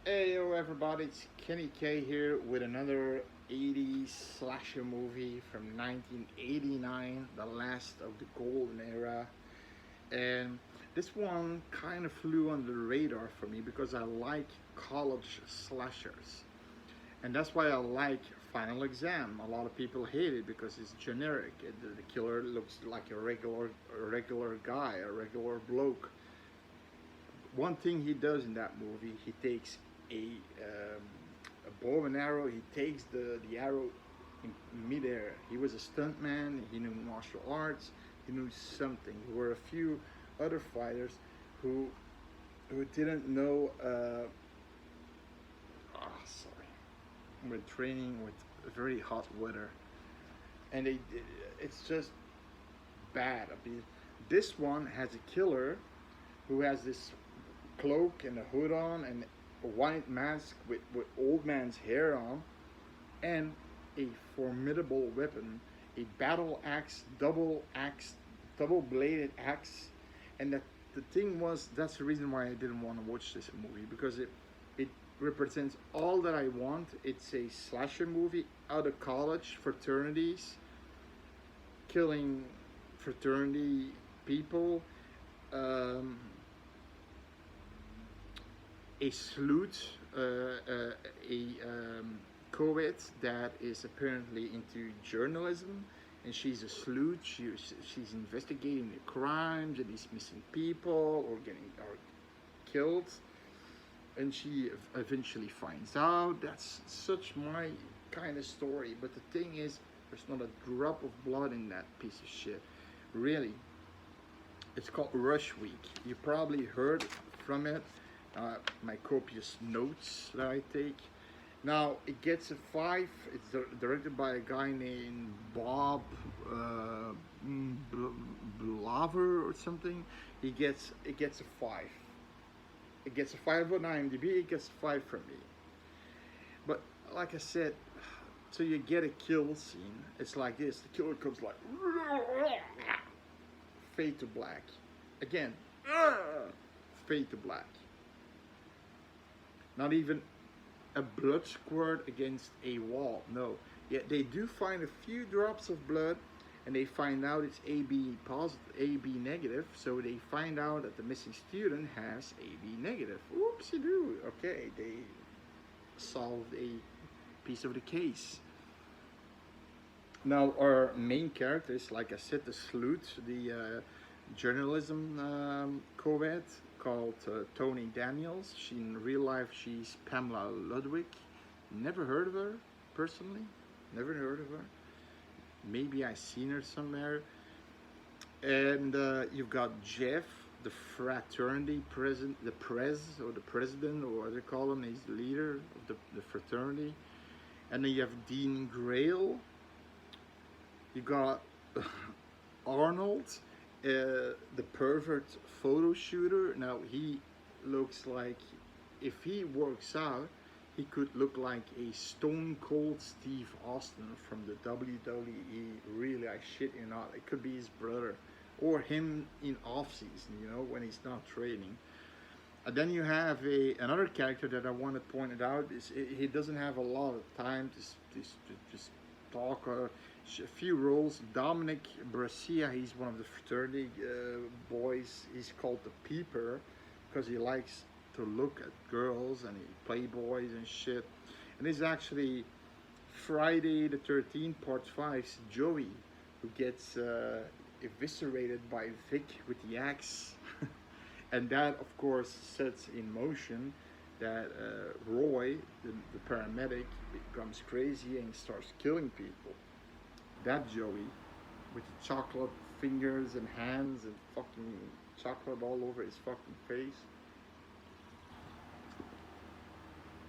Hey yo everybody, it's Kenny K here with another 80s slasher movie from 1989, the last of the golden era. And this one kind of flew under the radar for me because I like college slashers. And that's why I like Final Exam. A lot of people hate it because it's generic. The killer looks like a regular guy, a regular bloke. One thing he does in that movie, he takes a um, a bow and arrow. He takes the arrow in midair. He was a stuntman. He knew martial arts. He knew something. There were a few other fighters who didn't know. Sorry, with training with very hot weather, and it's just bad. I mean, this one has a killer who has this cloak and a hood on and a white mask with old man's hair on and a formidable weapon, a battle axe, double bladed axe. And the thing was, that's the reason why I didn't want to watch this movie because it represents all that I want. It's a slasher movie out of college fraternities, killing fraternity people. Um, a sleuth, a co-ed that is apparently into journalism, and she's a sleuth. She's investigating the crimes and these missing people or getting or killed, and she eventually finds out. That's such my kind of story. But the thing is, there's not a drop of blood in that piece of shit. Really, it's called Rush Week. You probably heard from it. My copious notes that I take. Now it gets a 5. It's directed by a guy named Bob Blaver or something. It gets a 5. It gets a 5 on IMDb. It gets a 5 from me. But like I said, so you get a kill scene. It's like this. The killer comes like fade to black. Again, fade to black. Not even a blood squirt against a wall. No. Yet they do find a few drops of blood and they find out it's AB positive, AB negative. So they find out that the missing student has AB negative. Whoopsie doo. Okay, they solved a piece of the case. Now our main characters, like I said, the sleuth, the journalism co-ed called Tony Daniels. She in real life she's Pamela Ludwig. Never heard of her personally. Never heard of her. Maybe I seen her somewhere. And you've got Jeff, the fraternity president, the president, or what they call him. He's the leader of the fraternity. And then you have Dean Grail. You got Arnold, the pervert photo shooter. Now he looks like, if he works out, he could look like a Stone Cold Steve Austin from the WWE. Really, I shit you not. It could be his brother or him in off season, when he's not training. And then you have another character that I want to point it out is he doesn't have a lot of time to just talk or a few roles. Dominic Brassia, he's one of the fraternity boys. He's called the Peeper because he likes to look at girls and he playboys and shit. And it's actually Friday the 13th, part 5's Joey, who gets eviscerated by Vic with the axe. And that, of course, sets in motion that Roy, the paramedic, becomes crazy and starts killing people. That Joey, with the chocolate fingers and hands and fucking chocolate all over his fucking face.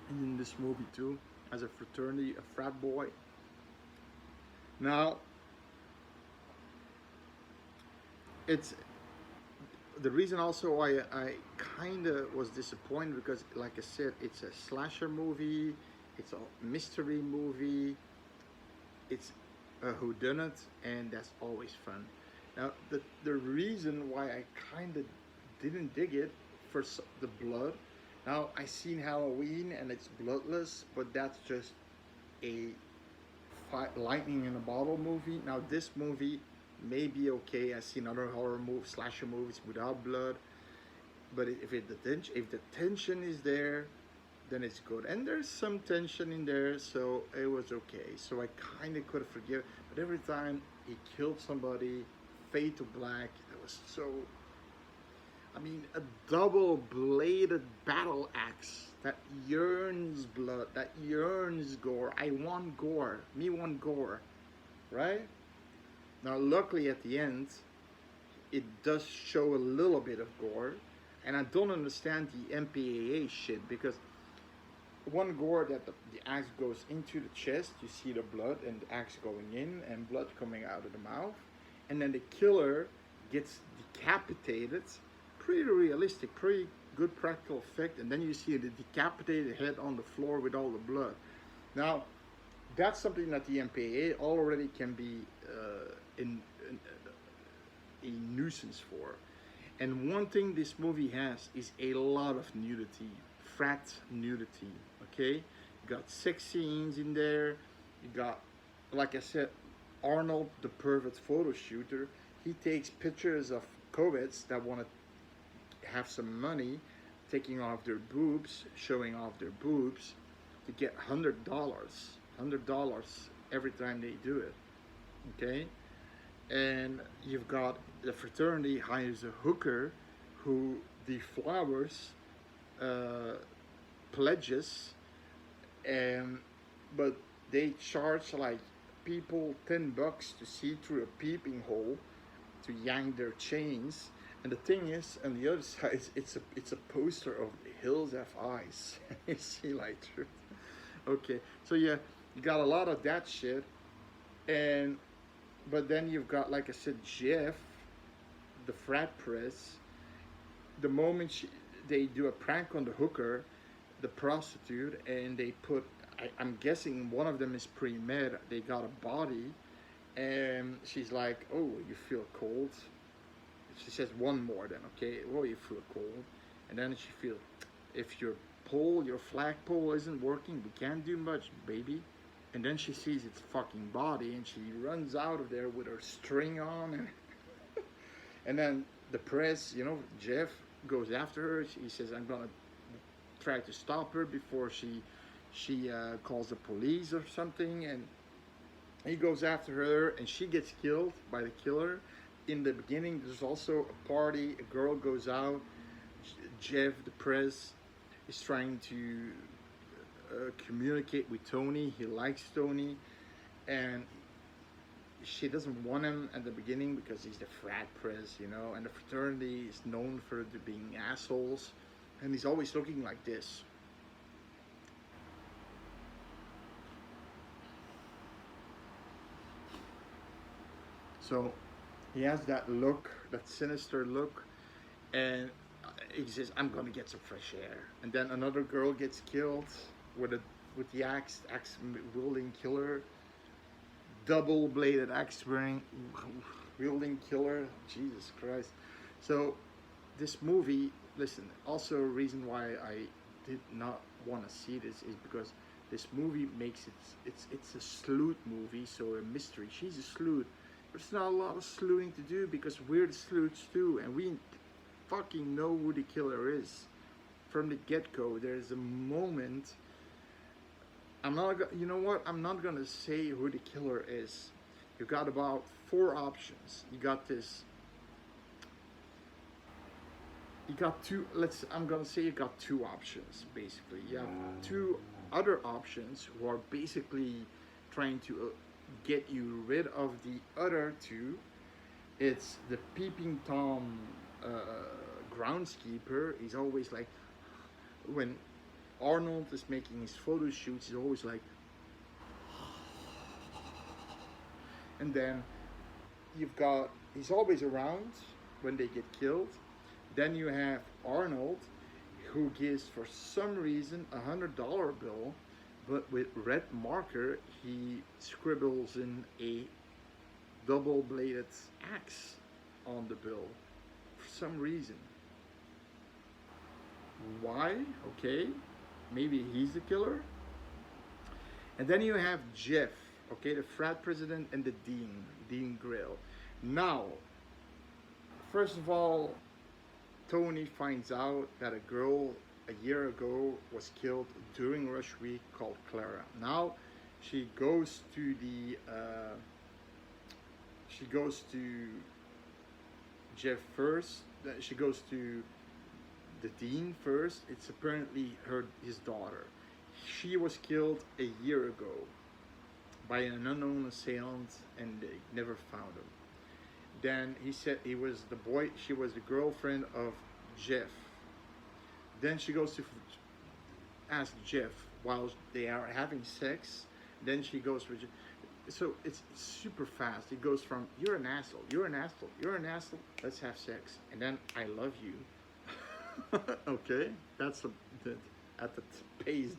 And in this movie too, as a fraternity, a frat boy. Now, it's the reason also why I kind of was disappointed because, like I said, it's a slasher movie, it's a mystery movie, it's a whodunit, and that's always fun. Now, the reason why I kind of didn't dig it for the blood Now I seen Halloween and it's bloodless, but that's just a lightning in a bottle movie. Now this movie may be okay. I've seen other horror movies, slasher movies without blood, but if the tension is there, then it's good. And there's some tension in there, so it was okay. So I kind of could forgive. But every time he killed somebody, fade to black, it was so. I mean, a double-bladed battle axe that yearns blood, that yearns gore. I want gore. Me want gore, right? Now, luckily at the end, it does show a little bit of gore, and I don't understand the MPAA shit because one gore that the axe goes into the chest, you see the blood and the axe going in and blood coming out of the mouth, and then the killer gets decapitated. Pretty realistic, pretty good practical effect, and then you see the decapitated head on the floor with all the blood. Now, that's something that the MPAA already can be a nuisance for. And one thing this movie has is a lot of nudity, frat nudity. Okay, you got sex scenes in there. You got, like I said, Arnold, the pervert photo shooter. He takes pictures of co-eds that want to have some money, taking off their boobs, showing off their boobs, to get $100 every time they do it. Okay, and you've got the fraternity hires a hooker who deflowers pledges, and but they charge like people $10 to see through a peeping hole to yank their chains. And the thing is, on the other side, it's a poster of Hills Have Eyes. You see like through. Okay, so yeah, you got a lot of that shit, and but then you've got, like I said, Jeff, the frat press. The moment they do a prank on the hooker, the prostitute, and they put, I'm guessing one of them is pre-med. They got a body, and she's like, "Oh, you feel cold?" She says one more, then, okay. "Oh, you feel cold," and then she feels, "If your flagpole isn't working, we can't do much, baby." And then she sees its fucking body, and she runs out of there with her string on, and then the press, Jeff goes after her. He says, "I'm gonna try to stop her before she calls the police or something," and he goes after her, and she gets killed by the killer. In the beginning, there's also a party. A girl goes out. Jeff, the press, is trying to communicate with Tony. He likes Tony, and she doesn't want him at the beginning because he's the frat press, and the fraternity is known for being assholes, and he's always looking like this. So he has that look, that sinister look, and he says, "I'm gonna get some fresh air." And then another girl gets killed with the axe wielding killer, double-bladed axe wearing wielding killer. Jesus Christ! So this movie, listen. Also, a reason why I did not want to see this is because this movie makes it's a sleuth movie, so a mystery. She's a sleuth. There's not a lot of sleuthing to do because we're the sleuths too, and we fucking know who the killer is from the get-go. There's a moment. You know what? I'm not gonna say who the killer is. You got about 4 options. You got this. You got two. I'm gonna say you got 2 options basically. You have 2 other options who are basically trying to get you rid of the other 2. It's the peeping Tom groundskeeper. He's always like, when Arnold is making his photo shoots, he's always like, and then he's always around when they get killed. Then you have Arnold, who gives, for some reason, $100 bill, but with red marker he scribbles in a double-bladed axe on the bill for some reason. Why? Okay, maybe he's the killer. And then you have Jeff, okay, the frat president and the dean, Dean Grill. Now, first of all, Tony finds out that a girl a year ago was killed during Rush Week called Clara. Now, she goes to the she goes to Jeff first. She goes to the dean first. It's apparently his daughter. She was killed a year ago by an unknown assailant, and they never found him. Then he said he was the boy. She was the girlfriend of Jeff. Then she goes to ask Jeff while they are having sex. Then she goes with. So it's super fast. It goes from you're an asshole, you're an asshole, you're an asshole. Let's have sex, and then I love you. Okay, that's at the pace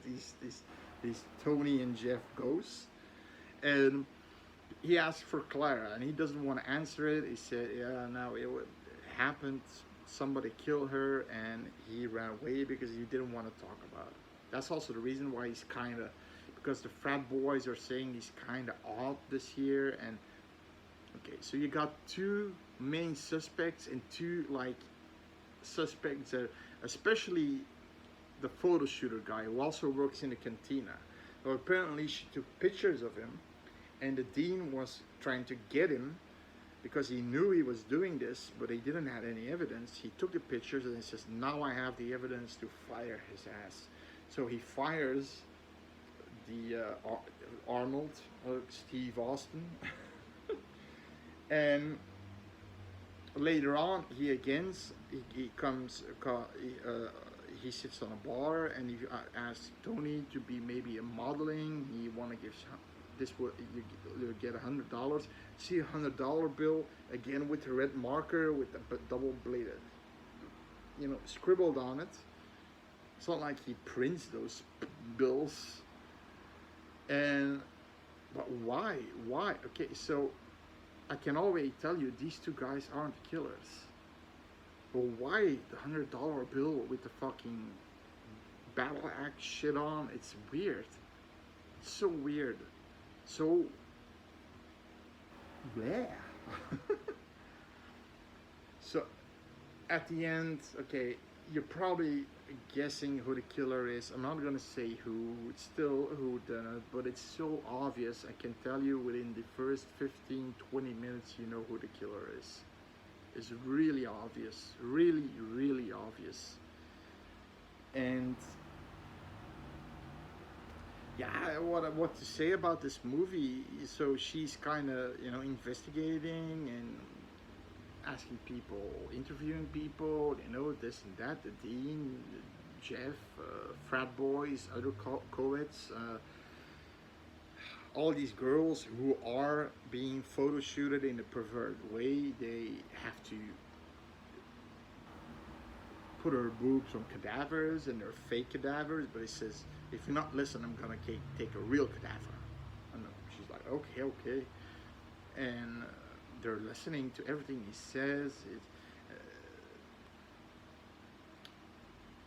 these Tony and Jeff goes, and he asked for Clara, and he doesn't want to answer it. He said, "Yeah, no, it happened. Somebody killed her, and he ran away because he didn't want to talk about it." That's also the reason why he's kind of, because the frat boys are saying he's kind of odd this year. And okay, so you got two main suspects and two like suspects that, especially the photo shooter guy who also works in the cantina. So apparently she took pictures of him, and the dean was trying to get him because he knew he was doing this, but he didn't have any evidence. He took the pictures and he says, now I have the evidence to fire his ass. So he fires the Arnold, Steve Austin. And later on, he sits on a bar, and he asks Tony to be maybe a modeling. He want to give this, you get $100. See $100 bill again with the red marker with the double bladed, scribbled on it. It's not like he prints those bills. But why? Okay, so I can already tell you these two guys aren't killers. But why the $100 bill with the fucking battle axe shit on? It's weird. It's so weird. So, yeah. So, at the end, okay, you're probably guessing who the killer is. I'm not gonna say who. It's still who done it, but it's so obvious. I can tell you within the first 15, 20 minutes, you know who the killer is. It's really obvious, really, really obvious. And yeah, what to say about this movie? So she's kind of investigating and asking people, interviewing people, this and that. The dean, Jeff, frat boys, other co-eds. All these girls who are being photo shooted in a pervert way, they have to put her boobs on cadavers, and they're fake cadavers. But he says, if you're not listening, I'm gonna take a real cadaver. And she's like, okay. And they're listening to everything he says.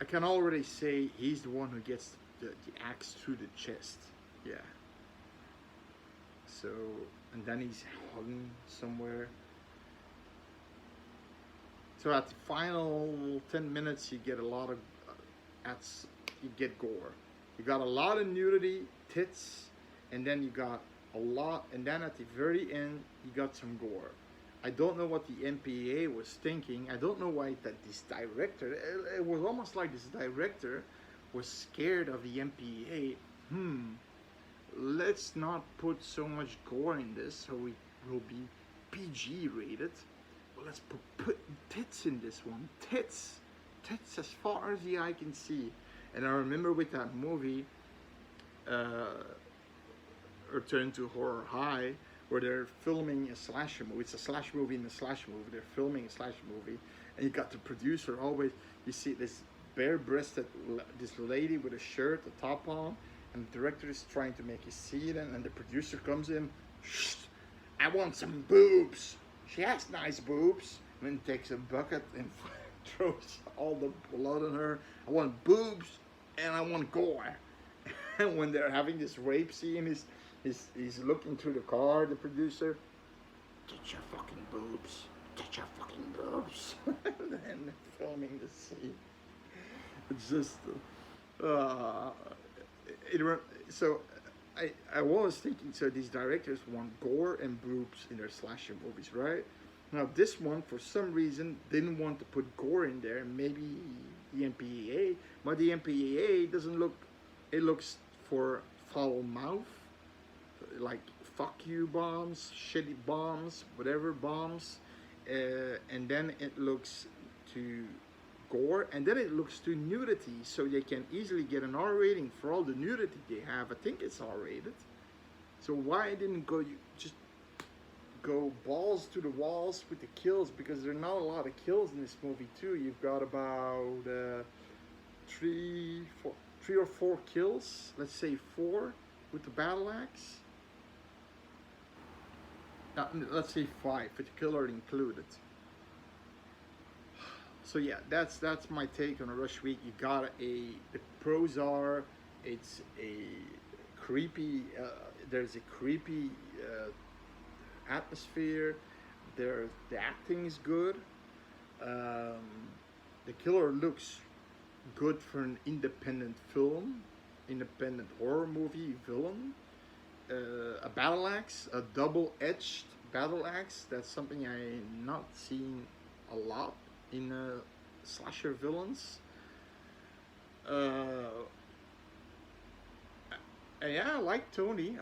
I can already say he's the one who gets the axe through the chest. Yeah. So, and then he's hung somewhere. So at the final 10 minutes, you get a lot of, you get gore. You got a lot of nudity, tits, and then you got a lot, and then at the very end, you got some gore. I don't know what the MPAA was thinking. I don't know why that this director, it was almost like this director was scared of the MPAA. Let's not put so much gore in this, so it will be PG rated. But let's put tits in this one. Tits as far as the eye can see. And I remember with that movie, Return to Horror High, where they're filming a slasher movie. It's a slasher movie in a slasher movie. They're filming a slasher movie, and you got the producer always. You see this bare-breasted, this lady with a shirt, a top on, and the director is trying to make you see it, and the producer comes in. Shh, I want some boobs. She has nice boobs. And then takes a bucket and throws all the blood on her. I want boobs and I want gore. And when they're having this rape scene, he's looking through the car, the producer. Get your fucking boobs. Get your fucking boobs. And filming the scene. It's just, uh, so I was thinking, so these directors want gore and boobs in their slasher movies, right? Now this one, for some reason, didn't want to put gore in there. Maybe the MPAA, but the MPAA doesn't look. It looks for foul mouth, like fuck you bombs, shitty bombs, whatever bombs, and then it looks to gore, and then it looks to nudity, so they can easily get an R rating for all the nudity they have. I think it's R rated. So why didn't you just go balls to the walls with the kills? Because there are not a lot of kills in this movie too. You've got about three or four kills. Let's say 4 with the battle axe. Let's say 5 with the killer included. So yeah, that's my take on a Rush Week. You got the pros are, it's a creepy. There's a creepy atmosphere. The acting is good. The killer looks good for an independent film, independent horror movie villain. A battle axe, a double-edged battle axe. That's something I'm not seeing a lot in slasher villains. Yeah, I like Tony.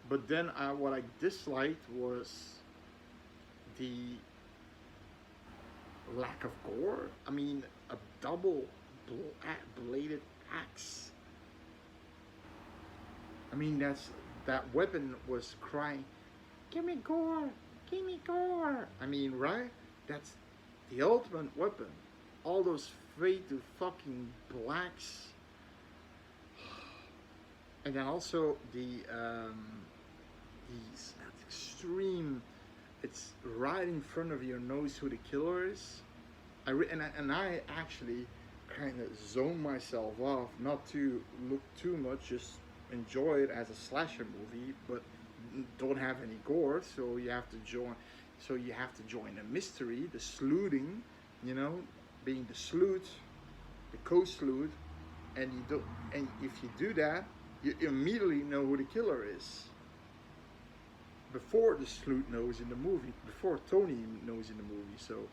But then what I disliked was the lack of gore. I mean, a double bladed axe. I mean, that weapon was crying, "Give me gore, give me gore." I mean, right? That's the ultimate weapon. All those fade to fucking blacks. And then also these extreme. It's right in front of your nose who the killer is. I actually kind of zone myself off, not to look too much, just enjoy it as a slasher movie, but don't have any gore. So you have to join. So you have to join the mystery, the sleuthing, being the sleuth, the co-sleuth, and you don't. And if you do that, you immediately know who the killer is. Before the sleuth knows in the movie, before Tony knows in the movie. So,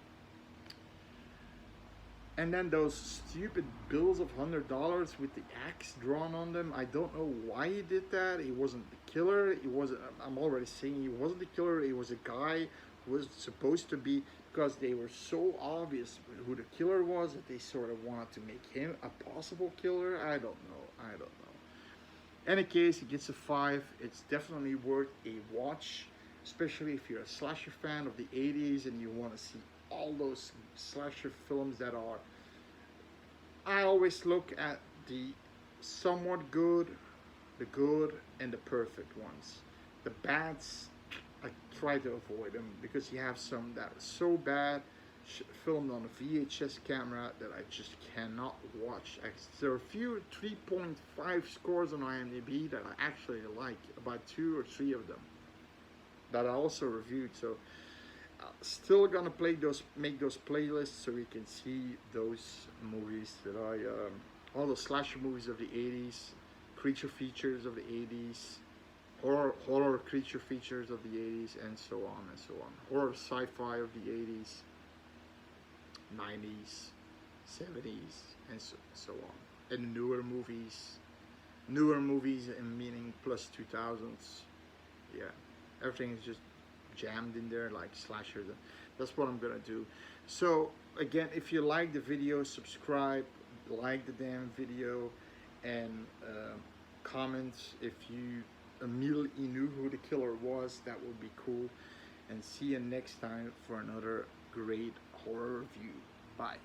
and then those stupid bills of $100 with the axe drawn on them. I don't know why he did that. He wasn't the killer. He wasn't. I'm already saying he wasn't the killer. He was a guy who was supposed to be, because they were so obvious who the killer was that they sort of wanted to make him a possible killer. I don't know. Any case, it gets a 5. It's definitely worth a watch, especially if you're a slasher fan of the 80s and you want to see all those slasher films that are. I always look at the somewhat good, the good, and the perfect ones. The bads, I try to avoid them because you have some that are so bad, filmed on a VHS camera, that I just cannot watch. There are a few 3.5 scores on IMDb that I actually like, about 2 or 3 of them that I also reviewed. So still gonna make those playlists so we can see those movies that all the slasher movies of the 80s, creature features of the 80s, horror creature features of the 80s, and so on, horror sci-fi of the 80s, 90s, 70s, and so on, and newer movies in meaning plus 2000s. Yeah, everything is just jammed in there like slasher. That's what I'm gonna do. So again, if you like the video, subscribe, like the damn video, and comment if you immediately knew who the killer was. That would be cool. And see you next time for another great horror review. Bye.